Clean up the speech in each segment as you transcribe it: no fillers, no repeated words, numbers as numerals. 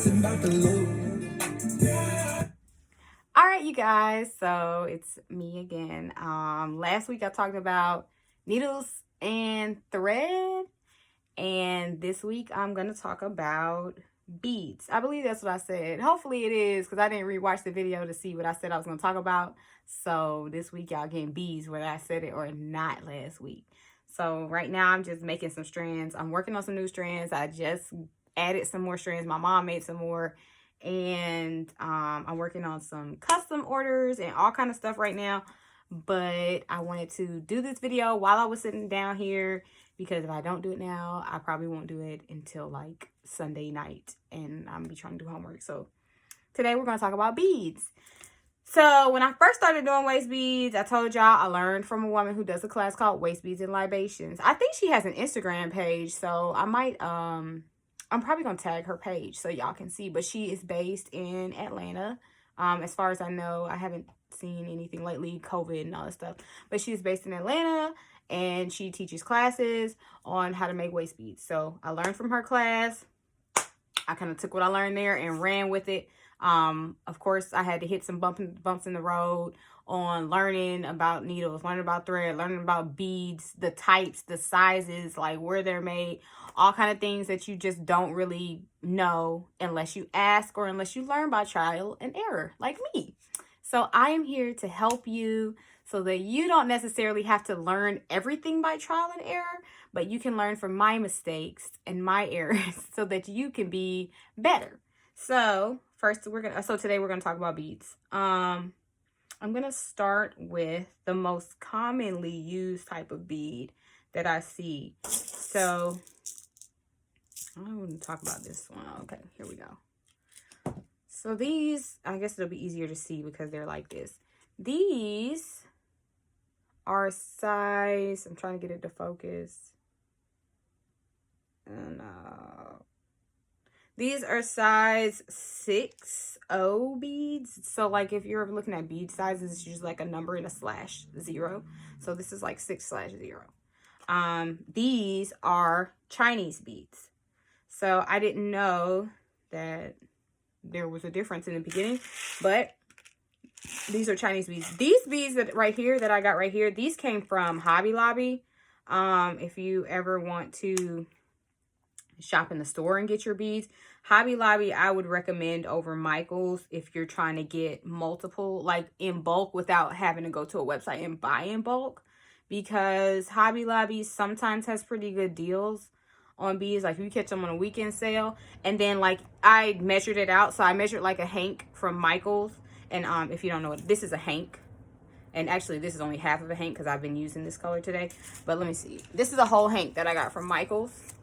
All right, you guys, so it's me again. Last week I talked about needles and thread, and this week I'm going to talk about beads. I believe that's what I said. Hopefully it is, because I didn't rewatch the video to see what I said I was going to talk about. So this week y'all getting beads, whether I said it or not last week. So right now I'm just making some strands. I'm working on some new strands. I just added some more strands. My mom made some more. And I'm working on some custom orders and all kind of stuff right now. But I wanted to do this video while I was sitting down here, because if I don't do it now, I probably won't do it until like Sunday night, and I'm gonna be trying to do homework. So today we're gonna talk about beads. So when I first started doing waist beads, I told y'all I learned from a woman who does a class called Waist Beads and Libations. I think she has an Instagram page, so I might I'm probably gonna tag her page so y'all can see. But she is based in Atlanta. As far as I know, I haven't seen anything lately, COVID and all that stuff. But she is based in Atlanta, and she teaches classes on how to make waist beads. So I learned from her class. I kind of took what I learned there and ran with it. Of course, I had to hit some bumps in the road on learning about needles, learning about thread, learning about beads, the types, the sizes, like where they're made, all kind of things that you just don't really know unless you ask or unless you learn by trial and error, like me. So I am here to help you so that you don't necessarily have to learn everything by trial and error, but you can learn from my mistakes and my errors so that you can be better. So today we're gonna talk about beads. I'm gonna start with the most commonly used type of bead that I see. So I wouldn't talk about this one. Okay, here we go. So these, I guess it'll be easier to see because they're like this. These are size, I'm trying to get it to focus. And these are size 6O beads. So like if you're looking at bead sizes, it's just like a number and a /0. So this is like 6/0. These are Chinese beads. So I didn't know that there was a difference in the beginning, but these are Chinese beads. These beads that I got right here, these came from Hobby Lobby. If you ever want to shop in the store and get your beads, Hobby Lobby I would recommend over Michaels if you're trying to get multiple, like in bulk, without having to go to a website and buy in bulk, because Hobby Lobby sometimes has pretty good deals on beads. Like you catch them on a weekend sale. And then like I measured it out, so I measured like a hank from Michaels. And if you don't know what this is, a hank. And actually this is only half of a hank because I've been using this color today. But let me see, this is a whole hank that I got from Michaels.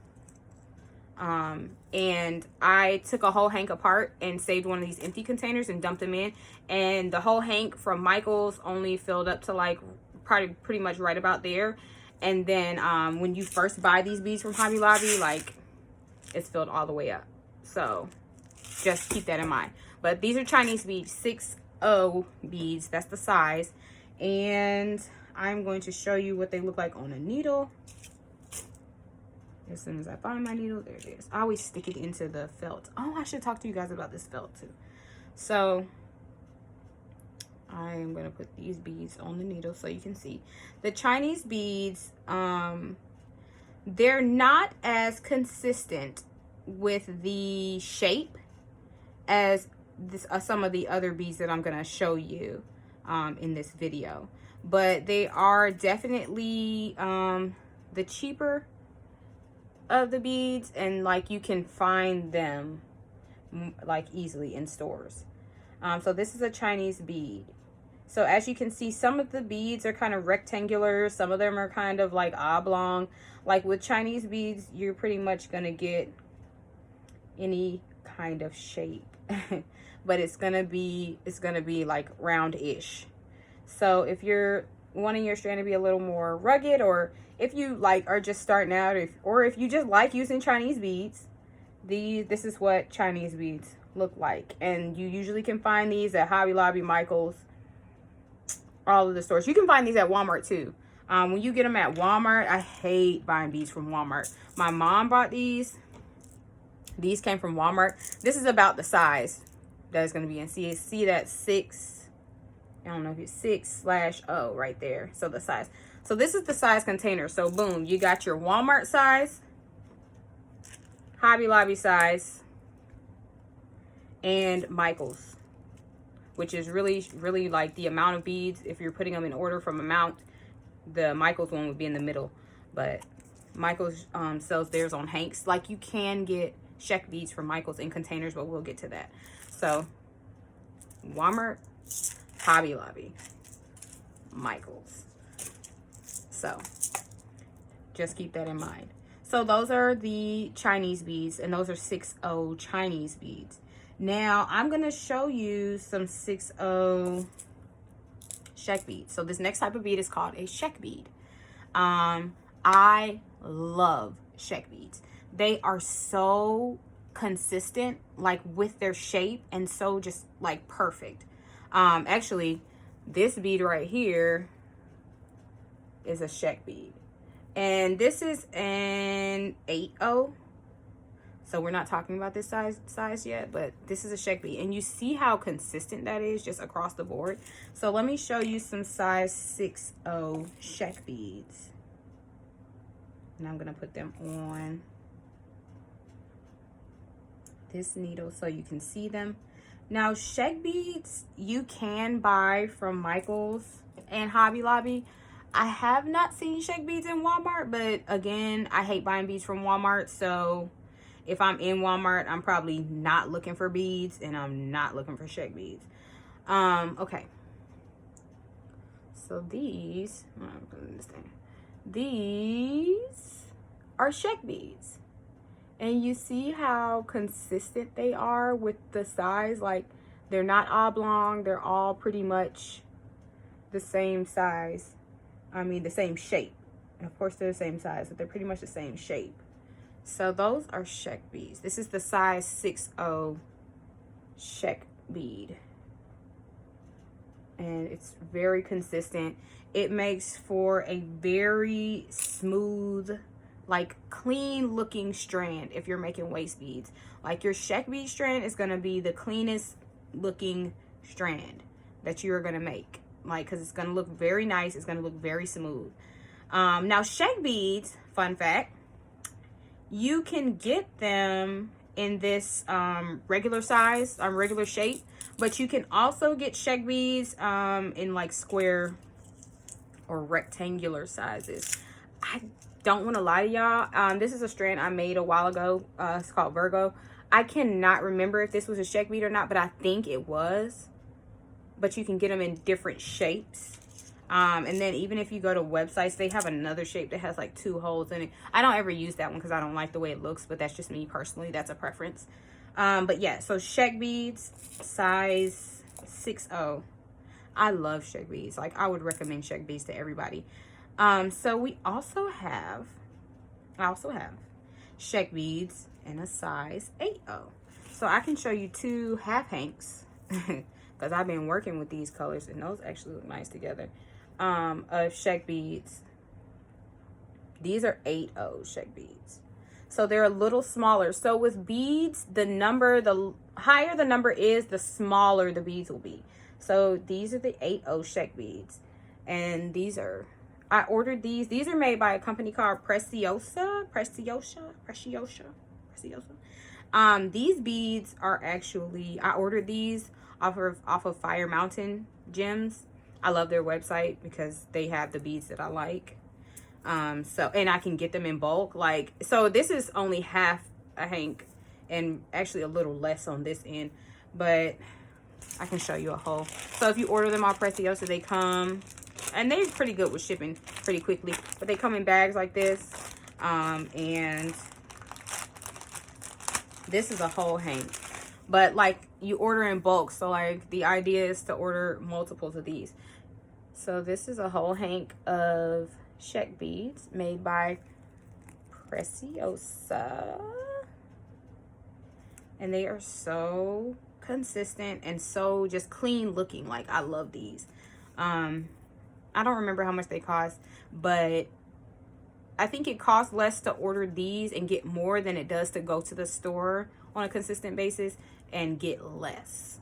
And I took a whole hank apart and saved one of these empty containers and dumped them in, and the whole hank from Michaels only filled up to like probably pretty much right about there. And then when you first buy these beads from Hobby Lobby, like it's filled all the way up, so just keep that in mind. But these are Chinese beads, 6O beads, that's the size. And I'm going to show you what they look like on a needle. As soon as I find my needle, there it is. I always stick it into the felt. Oh, I should talk to you guys about this felt too. So I am going to put these beads on the needle so you can see. The Chinese beads, they're not as consistent with the shape as some of the other beads that I'm going to show you in this video. But they are definitely the cheaper of the beads, and like you can find them like easily in stores. So this is a Chinese bead. So as you can see, some of the beads are kind of rectangular, some of them are kind of like oblong. Like with Chinese beads, you're pretty much gonna get any kind of shape but it's gonna be like round-ish. So if you're wanting your strand to be a little more rugged, or if you like are just starting out, or if you just like using Chinese beads, this is what Chinese beads look like. And you usually can find these at Hobby Lobby, Michaels, all of the stores. You can find these at Walmart too. When you get them at Walmart, I hate buying beads from Walmart. My mom bought these These came from Walmart. This is about the size that it's going to be in. See that 6, I don't know if it's 6/0 right there. So the size. So this is the size container. So boom, you got your Walmart size, Hobby Lobby size, and Michaels, which is really like the amount of beads. If you're putting them in order from amount, the Michaels one would be in the middle. But Michaels sells theirs on Hanks. Like, you can get Sheck beads from Michaels in containers, but we'll get to that. So Walmart, Hobby Lobby, Michaels. So just keep that in mind. So those are the Chinese beads, and those are 6/0 Chinese beads. Now I'm going to show you some 6/0 Sheck beads. So this next type of bead is called a Sheck bead. I love Sheck beads. They are so consistent, like with their shape, and so just like perfect. Actually, this bead right here is a Sheck bead, and this is an 8/0. So we're not talking about this size yet, but this is a Sheck bead, and you see how consistent that is just across the board. So let me show you some size 6/0 Sheck beads. And I'm going to put them on this needle so you can see them. Now, Sheck beads you can buy from Michaels and Hobby Lobby. I have not seen Sheck beads in Walmart, but again, I hate buying beads from Walmart. So if I'm in Walmart, I'm probably not looking for beads, and I'm not looking for Sheck beads. Okay. So these, these are Sheck beads, and you see how consistent they are with the size. Like, they're not oblong, they're all pretty much the same size. I mean, the same shape. And of course, they're the same size, but they're pretty much the same shape. So those are Sheck beads. This is the size 6/0 Sheck bead, and it's very consistent. It makes for a very smooth, like clean looking strand if you're making waist beads. Like, your Sheck bead strand is going to be the cleanest looking strand that you're going to make, like, because it's going to look very nice. It's going to look very smooth. Now, Sheck beads, fun fact, you can get them in this regular size, regular shape, but you can also get Sheck beads in like square or rectangular sizes. I don't want to lie to y'all. This is a strand I made a while ago. It's called Virgo. I cannot remember if this was a Sheck bead or not, but I think it was. But you can get them in different shapes. And then even if you go to websites, they have another shape that has like 2 holes in it. I don't ever use that one because I don't like the way it looks, but that's just me personally. That's a preference. But yeah, so Sheck beads, size 6/0. I love Sheck beads. Like, I would recommend Sheck beads to everybody. So I also have Sheck beads in a size 8/0. So I can show you 2 half hanks because I've been working with these colors, and those actually look nice together. Of Sheck beads. These are 8/0 Sheck beads. So they're a little smaller. So with beads, the higher the number is, the smaller the beads will be. So these are the 8/0 Sheck beads. And I ordered these. These are made by a company called Preciosa. These beads are actually, I ordered these off of Fire Mountain Gems. I love their website because they have the beads that I like. And I can get them in bulk. Like, so this is only half a hank, and actually a little less on this end, but I can show you a whole. So if you order them off Preciosa, they come, and they're pretty good with shipping pretty quickly, but they come in bags like this. And this is a whole hank, but like, you order in bulk. So like, the idea is to order multiples of these. So this is a whole hank of Sheck beads made by Preciosa, and they are so consistent and so just clean looking. Like, I love these. I don't remember how much they cost, but I think it costs less to order these and get more than it does to go to the store on a consistent basis and get less.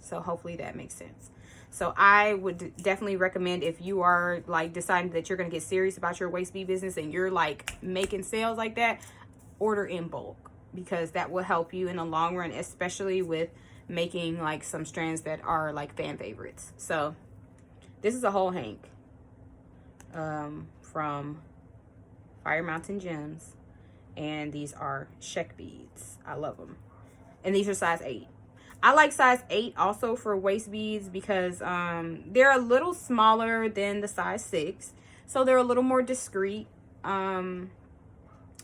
So hopefully that makes sense. So I would definitely recommend, if you are like deciding that you're going to get serious about your waist bead business and you're like making sales like that, order in bulk, because that will help you in the long run, especially with making like some strands that are like fan favorites. So this is a whole hank from Fire Mountain Gems, and these are Sheck beads. I love them, and these are size 8. I like size 8 also for waist beads because they're a little smaller than the size 6, so they're a little more discreet. I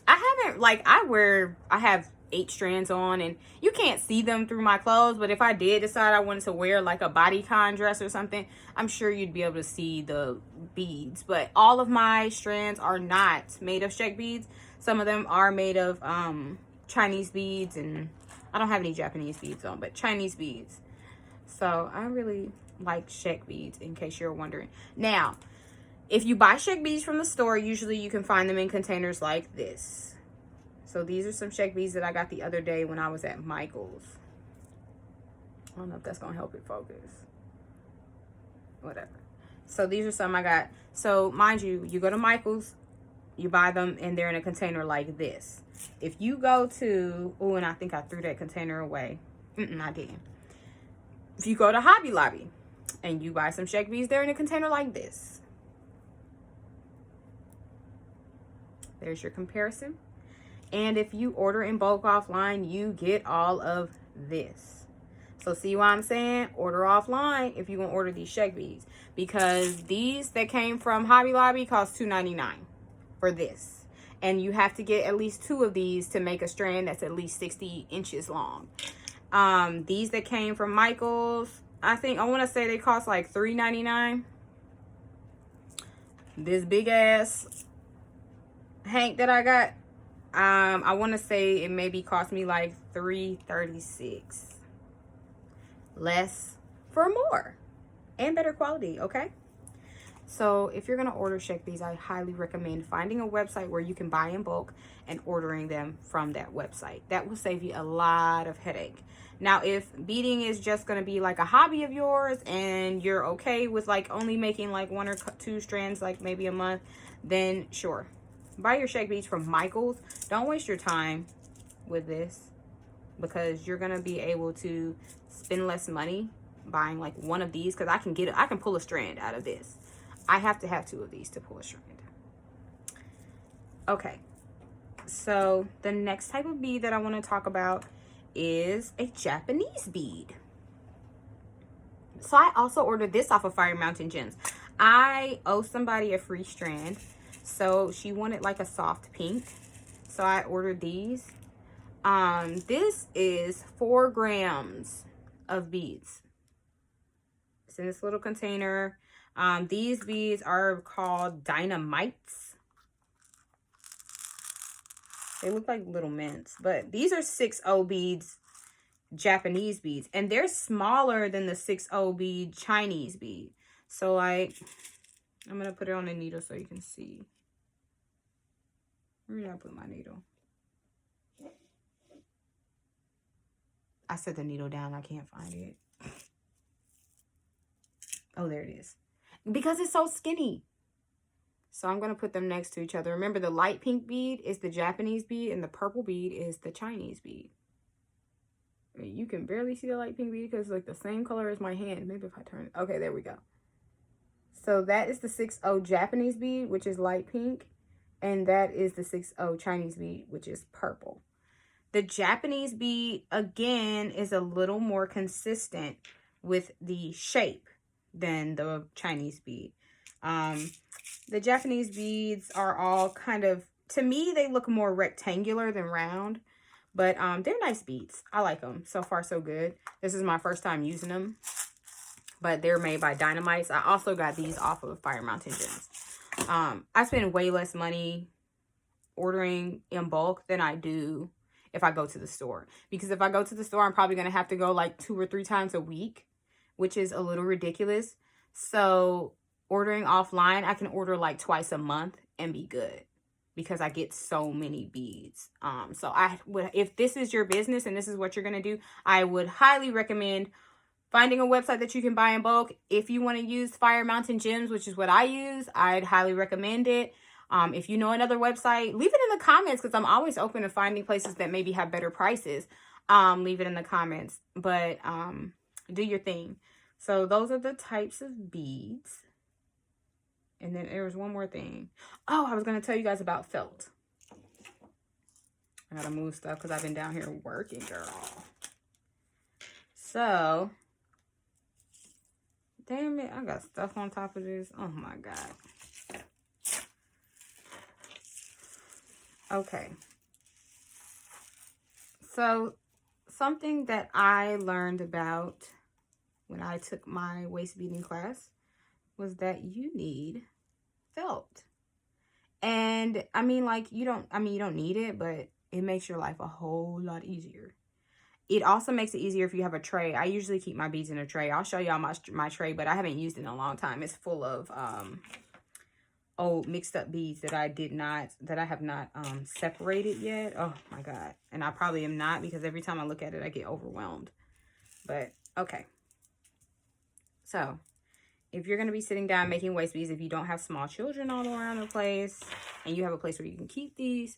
haven't, like, I have 8 strands on, and you can't see them through my clothes, but if I did decide I wanted to wear like a bodycon dress or something, I'm sure you'd be able to see the beads. But all of my strands are not made of Sheck beads. Some of them are made of Chinese beads, and I don't have any Japanese beads on, but Chinese beads. So I really like Sheck beads, in case you're wondering. Now, if you buy Sheck beads from the store, usually you can find them in containers like this. So these are some Sheck beads that I got the other day when I was at Michael's. I don't know if that's going to help it focus. Whatever. So these are some I got. So mind you, you go to Michael's, you buy them, and they're in a container like this. If you go to, oh, and I think I threw that container away. I didn't. If you go to Hobby Lobby and you buy some Sheck beads, they're in a container like this. There's your comparison. And if you order in bulk offline, you get all of this. So see what I'm saying? Order offline if you're going to order these Sheck beads. Because these that came from Hobby Lobby cost $2.99 for this. And you have to get at least 2 of these to make a strand that's at least 60 inches long. These that came from Michael's, I want to say they cost like $3.99. This big ass hank that I got, I want to say it maybe cost me like $3.36. Less for more and better quality, okay? So if you're going to order Sheck beads, I highly recommend finding a website where you can buy in bulk and ordering them from that website. That will save you a lot of headache. Now, if beading is just going to be like a hobby of yours and you're okay with like only making like 1 or 2 strands like maybe a month, then sure. Buy your Sheck beads from Michael's. Don't waste your time with this, because you're going to be able to spend less money buying like 1 of these, because I can pull a strand out of this. I have to have 2 of these to pull a strand. Okay, so the next type of bead that I want to talk about is a Japanese bead. So I also ordered this off of Fire Mountain Gems. I owe somebody a free strand, so she wanted like a soft pink, so I ordered these. This is 4 grams of beads. It's in this little container. These beads are called Dynamites. They look like little mints, but these are 6.0 beads, Japanese beads, and they're smaller than the 6.0 bead Chinese bead. So like, I'm gonna put it on a needle so you can see. Where did I put my needle? I set the needle down. I can't find it. Oh, there it is. Because it's so skinny. So I'm going to put them next to each other. Remember, the light pink bead is the Japanese bead and the purple bead is the Chinese bead. I mean, you can barely see the light pink bead because it's like the same color as my hand. Maybe if I turn it. Okay, there we go. So that is the 6.0 Japanese bead, which is light pink. And that is the 6.0 Chinese bead, which is purple. The Japanese bead, again, is a little more consistent with the shape than the Chinese bead. The Japanese beads are all kind of, to me, they look more rectangular than round. But they're nice beads. I like them. So far, so good. This is my first time using them. But they're made by Dynamites. I also got these off of Fire Mountain Gems. I spend way less money ordering in bulk than I do if I go to the store. Because if I go to the store, I'm probably going to have to go like 2 or 3 times a week, which is a little ridiculous. So ordering offline, I can order like twice a month and be good. because I get so many beads. So I would, if this is your business and this is what you're going to do, I would highly recommend finding a website that you can buy in bulk. If you want to use Fire Mountain Gems, which is what I use, I'd highly recommend it. If you know another website, leave it in the comments, because I'm always open to finding places that maybe have better prices. Leave it in the comments, but do your thing. So those are the types of beads. And then there was one more thing. Oh, I was going to tell you guys about felt. I got to move stuff because I've been down here working, girl. So, damn it, I got stuff on top of this. Oh my God. Okay. So, something that I learned about when I took my waist beading class was that you need felt. And I mean, like, you don't need it, but it makes your life a whole lot easier. It also makes it easier if you have a tray. I usually keep my beads in a tray. I'll show y'all my tray, but I haven't used it in a long time. It's full of old mixed up beads that I have not separated yet. Oh my God. And I probably am not, because every time I look at it, I get overwhelmed. But okay. So if you're going to be sitting down making waist beads, if you don't have small children all around the place and you have a place where you can keep these,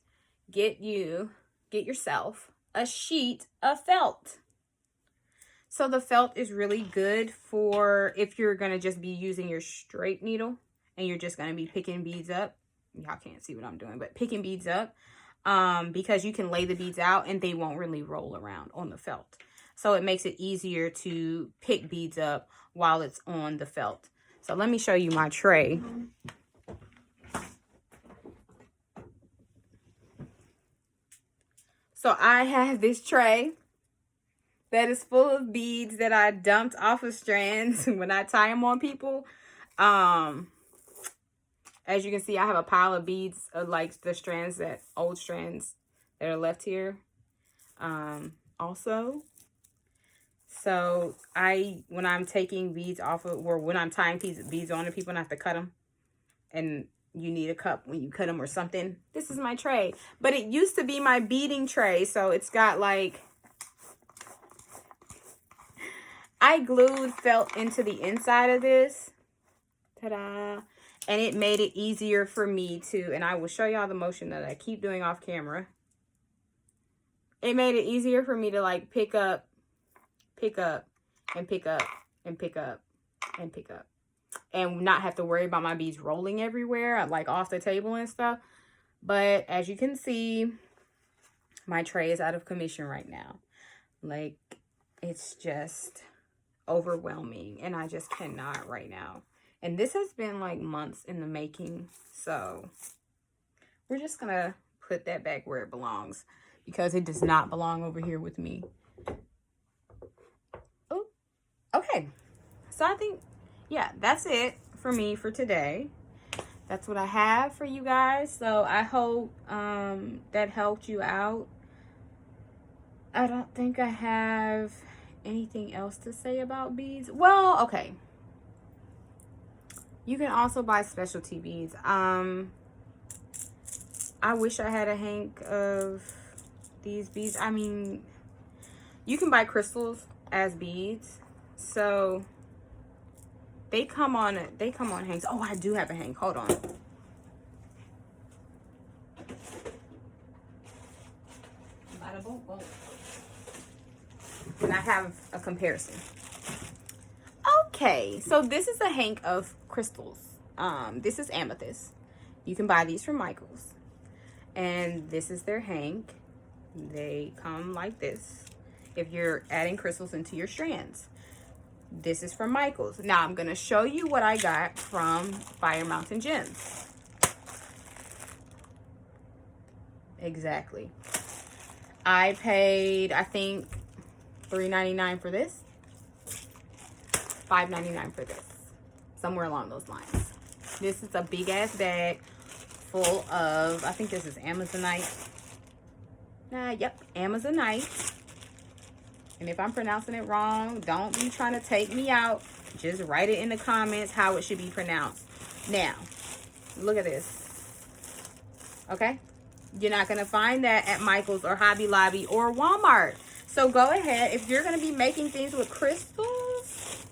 get yourself a sheet of felt. So the felt is really good for if you're going to just be using your straight needle and you're just going to be picking beads up. Y'all can't see what I'm doing, but picking beads up, because you can lay the beads out and they won't really roll around on the felt. So it makes it easier to pick beads up while it's on the felt. So let me show you my tray. So I have this tray that is full of beads that I dumped off of strands when I tie them on people. As you can see, I have a pile of beads of like the strands, old strands that are left here. Also. So when I'm taking beads off of, or when I'm tying beads on to people and I have to cut them, and you need a cup when you cut them or something, this is my tray. But it used to be my beading tray, so it's got like, I glued felt into the inside of this. Ta-da! And it made it easier for me to, and I will show y'all the motion that I keep doing off camera. It made it easier for me to like pick up, and pick up, and pick up, and pick up. And not have to worry about my beads rolling everywhere, like off the table and stuff. But as you can see, my tray is out of commission right now. Like, it's just overwhelming. And I just cannot right now. And this has been like months in the making. So we're just going to put that back where it belongs, because it does not belong over here with me. Oh, okay. So I think, yeah, that's it for me for today. That's what I have for you guys. So I hope that helped you out. I don't think I have anything else to say about beads. Well, okay. You can also buy specialty beads. I wish I had a hank of these beads. I mean, you can buy crystals as beads. So they come on hanks. Oh, I do have a hank. Hold on. And I have a comparison. Okay, so this is a hank of crystals. This is amethyst. You can buy these from Michaels. And this is their hank. They come like this if you're adding crystals into your strands. This is from Michaels. Now I'm going to show you what I got from Fire Mountain Gems. Exactly. I paid, I think, $3.99 for this. $5.99 for this. Somewhere along those lines. This is a big ass bag full of, I think this is Amazonite. Yep, Amazonite. And if I'm pronouncing it wrong, don't be trying to take me out. Just write it in the comments how it should be pronounced. Now, look at this. Okay? You're not going to find that at Michael's or Hobby Lobby or Walmart. So go ahead. If you're going to be making things with crystals,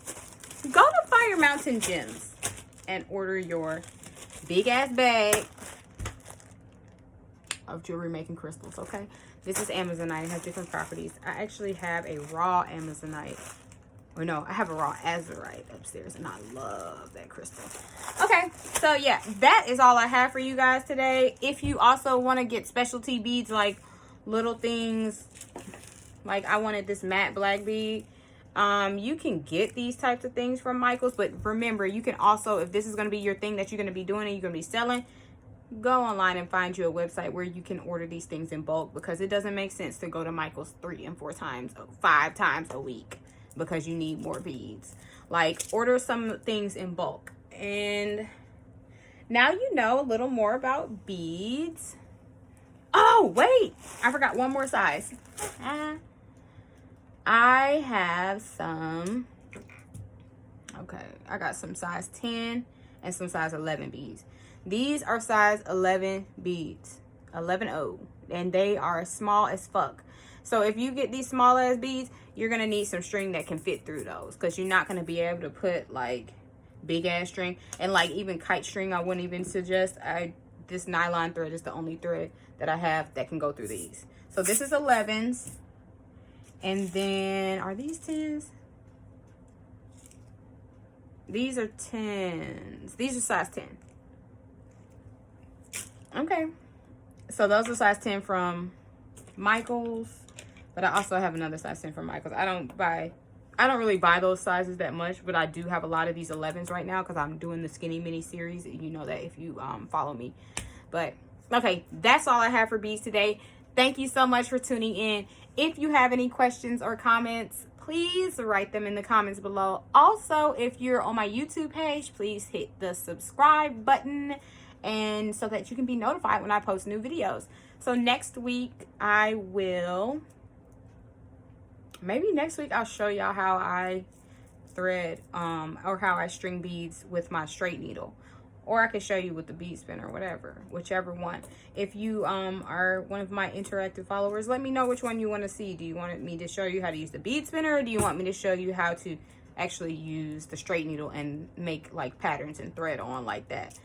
go to Fire Mountain Gems and order your big ass bag of jewelry making crystals. Okay? This is Amazonite. It has different properties. I actually have a raw Amazonite. Or no, I have a raw azurite upstairs, and I love that crystal. Okay, so yeah, that is all I have for you guys today. If you also want to get specialty beads, like little things, like I wanted this matte black bead, you can get these types of things from Michael's. But remember, you can also, if this is going to be your thing that you're going to be doing and you're going to be selling, go online and find you a website where you can order these things in bulk, because it doesn't make sense to go to Michael's 3 and 4 times, 5 times a week, because you need more beads. Like, order some things in bulk. And now you know a little more about beads. Oh, wait, I forgot one more size. I have some, okay, I got some size 10 and some size 11 beads. These are size 11 beads, 11-0, and they are small as fuck. So if you get these small ass beads, you're going to need some string that can fit through those, because you're not going to be able to put like big ass string. And like even kite string, I wouldn't even suggest. This nylon thread is the only thread that I have that can go through these. So this is 11s. And then, are these 10s? These are 10s. These are size 10. Okay. So those are size 10 from Michael's. But I also have another size 10 from Michael's. I don't really buy those sizes that much, but I do have a lot of these 11s right now because I'm doing the Skinny Mini series. You know that if you follow me. But, okay, that's all I have for beads today. Thank you so much for tuning in. If you have any questions or comments, please write them in the comments below. Also, if you're on my YouTube page, please hit the subscribe button, and so that you can be notified when I post new videos. So next week maybe next week I'll show y'all how I thread or how I string beads with my straight needle. Or I can show you with the bead spinner, whatever, whichever one. If you are one of my interactive followers, let me know which one you want to see. Do you want me to show you how to use the bead spinner, or do you want me to show you how to actually use the straight needle and make like patterns and thread on like that?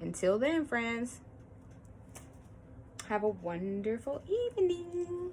Until then, friends, have a wonderful evening.